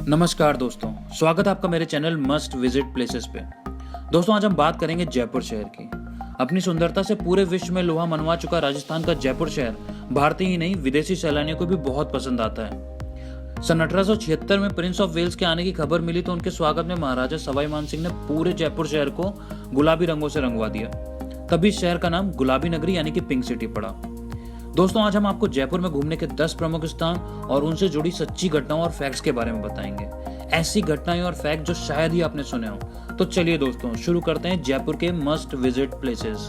नमस्कार दोस्तों, स्वागत है आपका मेरे चैनल मस्ट विजिट प्लेसेस पे। दोस्तों, आज हम बात करेंगे जयपुर शहर की। अपनी सुंदरता से पूरे विश्व में लोहा मनवा चुका राजस्थान का जयपुर शहर भारतीय ही नहीं विदेशी सैलानियों को भी बहुत पसंद आता है। सन 1876 में प्रिंस ऑफ वेल्स के आने की खबर मिली तो उनके स्वागत में महाराजा सवाई मान सिंह ने पूरे जयपुर शहर को गुलाबी रंगों से रंगवा दिया। तभी इस शहर का नाम गुलाबी नगरी यानी कि पिंक सिटी पड़ा। दोस्तों, आज हम आपको जयपुर में घूमने के 10 प्रमुख स्थान और उनसे जुड़ी सच्ची घटनाओं और फैक्ट्स के बारे में बताएंगे। ऐसी घटनाएं और फैक्ट जो शायद ही आपने सुने हो। तो चलिए दोस्तों, शुरू करते हैं जयपुर के मस्ट विजिट प्लेसेस।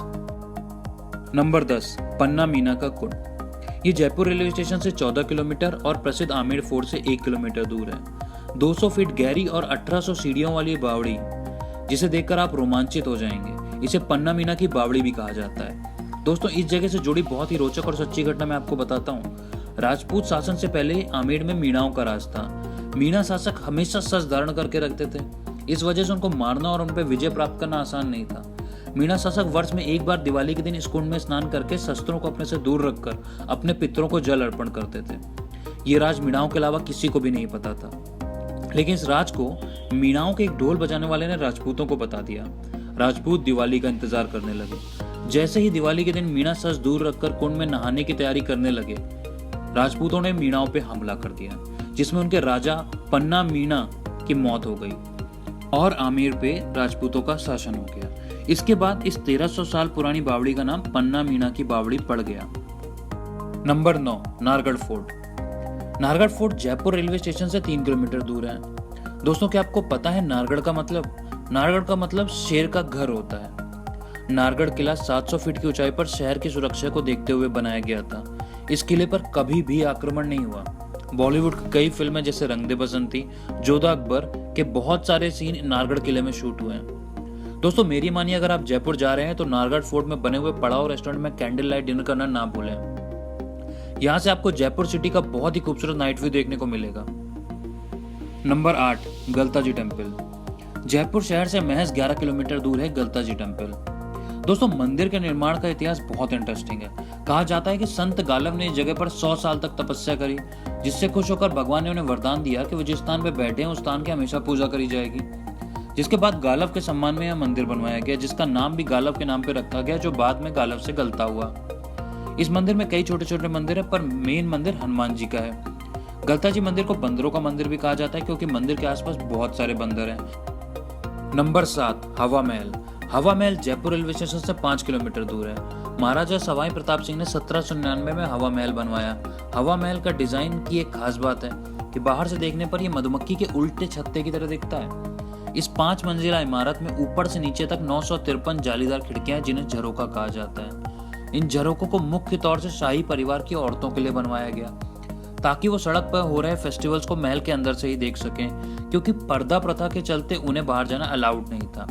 नंबर 10, पन्ना मीना का कुंड। ये जयपुर रेलवे स्टेशन से 14 किलोमीटर और प्रसिद्ध आमेर फोर्ट से 1 किलोमीटर दूर है। 200 फीट गहरी और 1800 सीढ़ियों वाली बावड़ी, जिसे देखकर आप रोमांचित हो जाएंगे। इसे पन्ना मीना की बावड़ी भी कहा जाता है। दोस्तों, इस जगह से जुड़ी बहुत ही रोचक और सच्ची घटना मैं आपको बताता हूँ। राजपूत शासन से पहले आमेर में मीणाओं का राज था। मीणा शासक हमेशा सस धारण करके रखते थे। इस वजह से उनको मारना और उन पर विजय प्राप्त करना आसान नहीं था। मीणा शासक वर्ष में एक बार दिवाली के दिन इस कुंड में स्नान करके शस्त्रों को अपने से दूर रखकर अपने पितरों को जल अर्पण करते थे। ये राज मीणाओं के अलावा किसी को भी नहीं पता था, लेकिन इस राज को मीणाओं के एक ढोल बजाने वाले ने राजपूतों को बता दिया। राजपूत दिवाली का इंतजार करने लगे। जैसे ही दिवाली के दिन मीणा सस दूर रखकर कुंड में नहाने की तैयारी करने लगे, राजपूतों ने मीणाओं पे हमला कर दिया, जिसमें उनके राजा पन्ना मीना की मौत हो गई और आमेर पे राजपूतों का शासन हो गया। इसके बाद इस 1300 साल पुरानी बावड़ी का नाम पन्ना मीना की बावड़ी पड़ गया। Number 9, Nahargarh fort. Nahargarh fort Jaipur railway station से 3 किलोमीटर दूर है। दोस्तों, क्या आपको पता है नारगढ़ का मतलब? नारगढ़ का मतलब शेर का घर होता है। नारगढ़ किला 700 फीट की ऊंचाई पर शहर की सुरक्षा को देखते हुए बनाया गया था। इस किले पर कभी भी आक्रमण नहीं हुआ। बॉलीवुड की कई फिल्में जैसे रंग दे बसंती, जोधा अकबर के बहुत सारे सीन नारगढ़ किले में शूट हुए हैं। दोस्तों, मेरी मानिए, अगर आप जयपुर जा रहे हैं तो नारगढ़ फोर्ट में बने हुए पड़ाव रेस्टोरेंट में कैंडल लाइट डिनर करना ना भूलें। यहाँ से आपको जयपुर सिटी का बहुत ही खूबसूरत नाइट व्यू देखने को मिलेगा। Number 8, Galta ji temple. जयपुर शहर से महज 11 किलोमीटर दूर है गलता जी टेम्पल। दोस्तों, मंदिर के निर्माण का इतिहास बहुत इंटरेस्टिंग है। कहा जाता है कि संत गालव ने इस जगह पर 100 साल तक तपस्या करी, जिससे खुश होकर भगवान ने उन्हें वरदान दिया कि वो जिस स्थान पर बैठे हैं उस स्थान की हमेशा पूजा करी जाएगी। जिसके बाद गालव के सम्मान में यह मंदिर बनवाया गया, जिसका नाम भी गालव के नाम पर रखा गया, जो बाद में गालव से गलता हुआ। इस मंदिर में कई छोटे छोटे मंदिर है, पर मेन मंदिर हनुमान जी का है। गलता जी मंदिर को बंदरों का मंदिर भी कहा जाता है, क्योंकि मंदिर के आसपास बहुत सारे बंदर हैं। नंबर 7, हवा महल। हवा महल जयपुर रेलवे स्टेशन से 5 किलोमीटर दूर है। महाराजा सवाई प्रताप सिंह ने 1799 में हवा महल बनवाया। हवा महल का डिजाइन की एक खास बात है कि बाहर से देखने पर यह मधुमक्खी के उल्टे छत्ते की तरह दिखता है। इस 5 मंजिला इमारत में ऊपर से नीचे तक 953 जालीदार खिड़कियां, जिन्हें झरोखा कहा जाता है। इन झरोकों को मुख्य तौर से शाही परिवार की औरतों के लिए बनवाया गया, ताकि वो सड़क पर हो रहे फेस्टिवल्स को महल के अंदर से ही देख सकें, क्योंकि पर्दा प्रथा के चलते उन्हें बाहर जाना अलाउड नहीं था।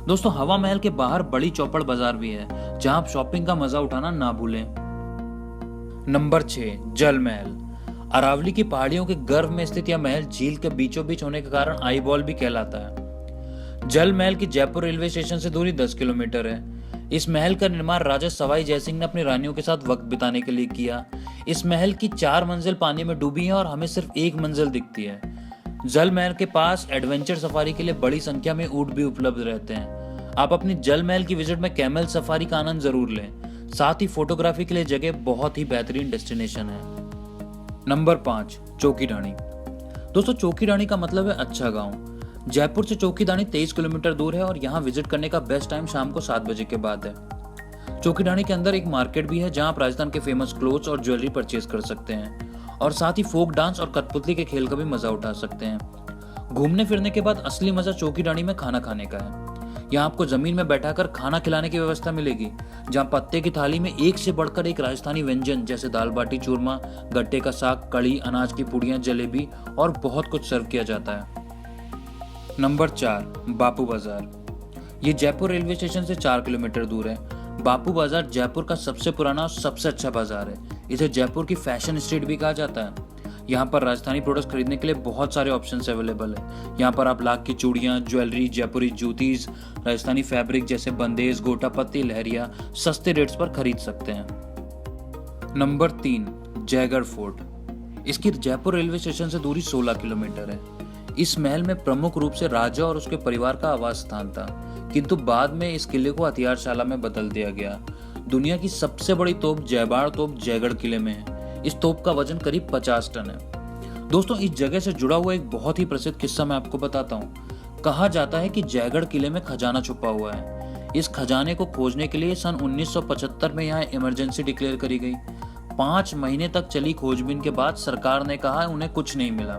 दोस्तों, हवा महल के बाहर बड़ी चौपड़ बाजार भी है, जहां आप शॉपिंग का मजा उठाना ना भूलें। नंबर 6, जल महल। अरावली की पहाड़ियों के गर्भ में स्थित यह महल झील के बीचों बीच होने के कारण आई बॉल भी कहलाता है। जल महल की जयपुर रेलवे स्टेशन से दूरी 10 किलोमीटर है। इस महल का निर्माण राजा सवाई जयसिंह ने अपनी रानियों के साथ वक्त बिताने के लिए किया। इस महल की 4 मंजिल पानी में डूबी है और हमें सिर्फ 1 मंजिल दिखती है। जल महल के पास एडवेंचर सफारी के लिए बड़ी संख्या में ऊंट भी उपलब्ध रहते हैं। आप अपनी जल महल की विजिट में कैमल सफारी का आनंद जरूर लें। साथ ही फोटोग्राफी के लिए जगह बहुत ही बेहतरीन डेस्टिनेशन है। नंबर 5, चौकीडाणी। दोस्तों, चौकीडाणी का मतलब है अच्छा गांव। जयपुर से चौकीडाणी 23 किलोमीटर दूर है और यहाँ विजिट करने का बेस्ट टाइम शाम को 7 बजे के बाद है। चौकीडाणी के अंदर एक मार्केट भी है, जहाँ आप राजस्थान के फेमस क्लोथ्स और ज्वेलरी परचेज कर सकते हैं, और साथ ही फोक डांस और कठपुतली के खेल का भी मजा उठा सकते हैं। घूमने फिरने के बाद असली मजा चौकीडाणी में खाना खाने का है। यहाँ आपको जमीन में बैठाकर खाना खिलाने की व्यवस्था मिलेगी, जहाँ पत्ते की थाली में एक से बढ़कर एक राजस्थानी व्यंजन जैसे दाल बाटी चूरमा, गट्टे का साग, कड़ी, अनाज की पुड़ियाँ, जलेबी और बहुत कुछ सर्व किया जाता है। नंबर 4, बापू बाजार। ये जयपुर रेलवे स्टेशन से 4 किलोमीटर दूर है। बापू बाजार जयपुर का सबसे पुराना और सबसे अच्छा बाजार है। इसे जयपुर की फैशन स्ट्रीट भी कहा जाता है। यहाँ पर राजस्थानी प्रोडक्ट्स खरीदने के लिए बहुत सारे ऑप्शंस अवेलेबल है। यहाँ पर आप लाख की चूड़ियाँ, ज्वेलरी, जयपुरी जूतीज, राजस्थानी फैब्रिक जैसे बंदेज, गोटापत्ती, लहरिया सस्ते रेट्स पर खरीद सकते हैं। Number 3, Jaigarh fort. इसकी जयपुर रेलवे स्टेशन से दूरी 16 किलोमीटर है। इस महल में प्रमुख रूप से राजा और उसके परिवार का आवास स्थान था, किंतु बाद में इस किले को हथियारशाला में बदल दिया गया। दुनिया की सबसे बड़ी तोप जयबाड़ तोप जयगढ़ किले में है। इस तोप का वजन करीब 50 टन है। दोस्तों, इस जगह से जुड़ा हुआ एक बहुत ही प्रसिद्ध किस्सा मैं आपको बताता हूँ। कहा जाता है कि जयगढ़ किले में खजाना छुपा हुआ है। इस खजाने को खोजने के लिए सन 1975 में यहाँ इमरजेंसी डिक्लेयर करी गई। 5 महीने तक चली खोजबीन के बाद सरकार ने कहा उन्हें कुछ नहीं मिला,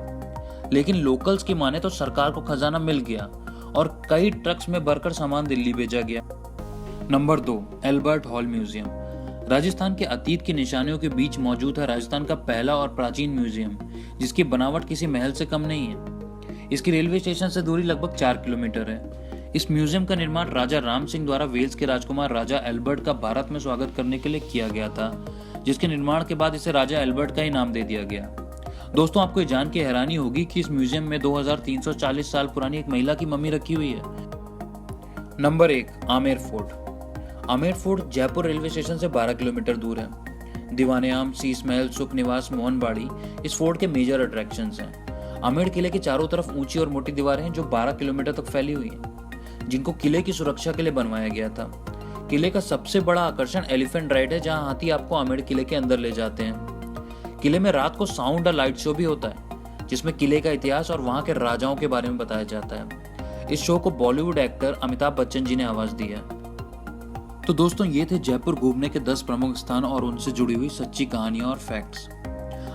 लेकिन लोकल्स की माने तो सरकार को खजाना मिल गया और कई ट्रक्स में भरकर सामान दिल्ली भेजा गया। Number 2, Albert hall museum. Rajasthan के अतीत की निशानियों के बीच मौजूद है राजस्थान का पहला और प्राचीन म्यूजियम, जिसकी बनावट किसी महल से कम नहीं है। इसकी रेलवे स्टेशन से दूरी लगभग 4 किलोमीटर है। इस म्यूजियम का निर्माण राजा राम सिंह द्वारा वेल्स के राजकुमार राजा एल्बर्ट का भारत में स्वागत करने के लिए किया गया था, जिसके निर्माण के बाद इसे राजा एल्बर्ट का ही नाम दे दिया गया। दोस्तों, आपको ये जान के हैरानी होगी कि इस म्यूजियम में 2340 साल पुरानी एक महिला की मम्मी रखी हुई है। Number 1, Amer fort. Amer fort Jaipur railway station से 12 किलोमीटर दूर है। दीवाने-आम, शीश महल, सुख निवास, मोहनबाड़ी इस फोर्ट के मेजर अट्रैक्शंस हैं। आमेर किले के चारों तरफ ऊंची और मोटी दीवारें हैं जो 12 किलोमीटर तक फैली हुई हैं, जिनको किले की सुरक्षा के लिए बनवाया गया था। किले का सबसे बड़ा आकर्षण एलिफेंट राइड है, जहां हाथी आपको आमेर किले के अंदर ले जाते हैं। किले में रात को साउंड और लाइट शो भी होता है, जिसमें किले का इतिहास और वहां के राजाओं के बारे में बताया जाता है। इस शो को बॉलीवुड एक्टर अमिताभ बच्चन जी ने आवाज दी है। तो दोस्तों, ये थे जयपुर घूमने के 10 प्रमुख स्थान और उनसे जुड़ी हुई सच्ची कहानियां और फैक्ट्स।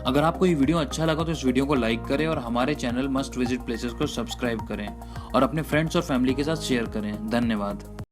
अगर आपको ये वीडियो अच्छा लगा तो इस वीडियो को लाइक करें और हमारे चैनल मस्ट विजिट प्लेसेस को सब्सक्राइब करें और अपने फ्रेंड्स और फैमिली के साथ शेयर करें। धन्यवाद।